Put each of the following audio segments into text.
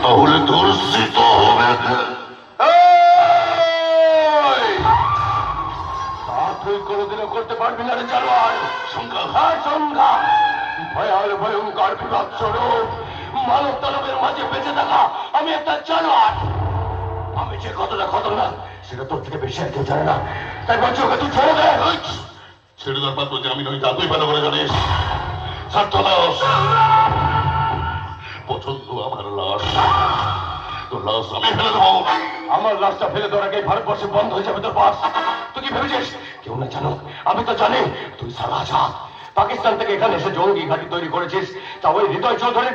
তাহলে ধর্ষিত হবে না। তুই কোনোদিনও করতে পারবি না রে জানোয়ার। সংখ্যা ভয়ঙ্কর বিভৎস রূপ মানব দানবের মাঝে বেঁচে থাকা আমি একটা জানোয়ার। আমি যে কতটা খতরনাক সেটা তোর থেকে বেশি আর কেউ জানে না। তাই বলছি ওকে তুই ছেড়ে দে। ছেড়ে দেওয়ার পাত্র যে আমি নই তা তুই ভালো করে জানিস। পছন্দ আমার লাশ, তোর লাশ আমি ফেলে দেবো। আমার লাশটা ফেলে দেওয়ার আগে ভারতবর্ষে বন্ধ হয়ে যাবে তোর বাস। তুই কি ভেবেছিস কেউ না জানো? আমি তো জানি তুই সারা আজাদ। পাকিস্তান থেকে এখানে এসে জঙ্গি ঘাঁটি তৈরি করেছিস। তা ওই হৃদয় চৌধুরী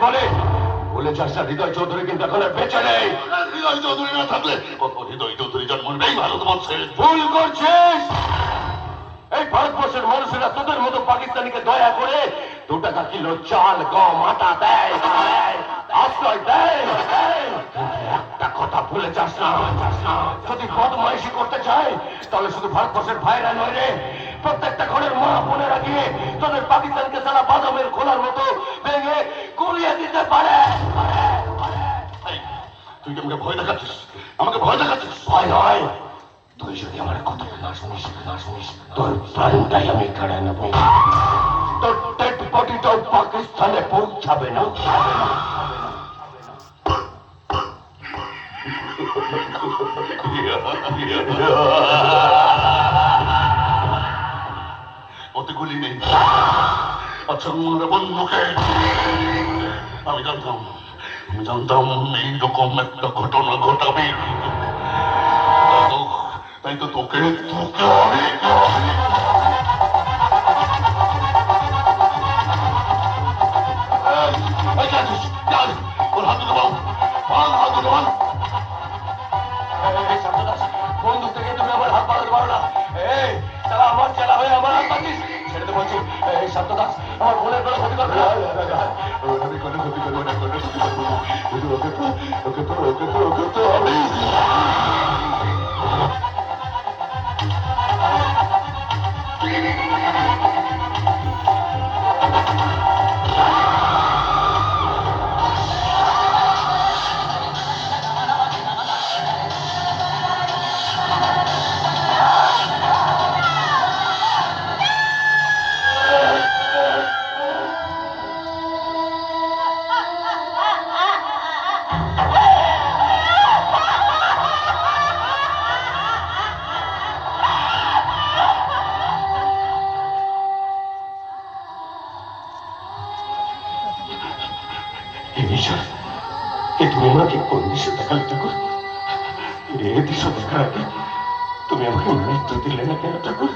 বলে যাস না হৃদয় চৌধুরী কিন্তু এখন আর বেঁচে নেই। হৃদয় চৌধুরী না থাকলে কত হৃদয় চৌধুরী জন্ম নেই ভারতবর্ষে। ভুল করছিস। এই ভারতবর্ষের মানুষেরা তোদের মতো পাকিস্তানিকে দয়া করে 2 টাকা কিলো চাল গম আটা দেয়, আশ্রয় দেয়। একটা কথা ভুলে যাস না, যদি বদমাইশি করতে চাই তাহলে শুধু ভারতবর্ষের ভাইরা নয় রে, প্রত্যেকটা ঘরের মা বোনেরা গিয়ে তোদের পাকিস্তানকে সারা বাদামের খোলার মতো ভেঙে গুলিয়ে দিতে পারে। তুই কি আমাকে ভয় দেখাচ্ছিস? আমাকে ভয় দেখাচ্ছিস? ভয় নয়, তুই যদি আমার কথা না শুনিস তোর প্রাণটাই আমি কেড়ে নেব। তোর ডেড বডিটাও পাকিস্তানে পৌঁছাবে না। ওতে গুলি নেই। আচ্ছা বন্ধুকে আমি জানতাম এইরকম একটা ঘটনা ঘটাবে। তাই তো তোকে বন্ধু থেকে তুমি আমার হাত বাড়াতে পারো না। আমার চেলা হয়ে আমার হাত পাচ্ছিস ছেড়ে তো বলছি। এই শান্ত দাস আমার বোনের কোনো ক্ষতি করবে না। আমি কোনো ক্ষতি করবো না, কোনো ক্ষতি করবো না। ওকে তো আমি তুমি আমাকে কোন দিশে দেখালে ঠাকুর? এ দিশা দেখার আগে তুমি আমাকে মৃত্যু দিলে না কেন ঠাকুর?